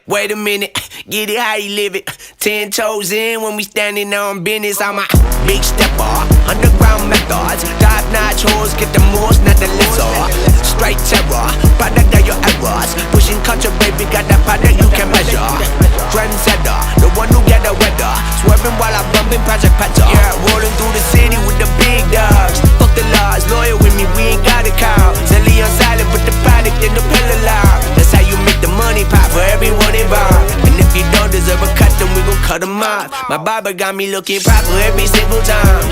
Wait a minute, get it how you live it. 10 toes in when we standing on business. I'm a big stepper, underground methods. Top notch hoes, get the most, not the lesser. Straight terror, product of your errors. Pushing culture, baby, got that product you can measure. Trendsetter, the one who get the weather. Swerving while I'm bumping Project Petter. Yeah, rolling through the city with the big dogs. Fuck the laws, loyal with me, we ain't got a cow. Zelly on silent, put the product in the pill loud. That's how you make the money pop for everyone involved. And if you don't deserve a cut, then we gon' cut them off. My barber got me looking proper every single time.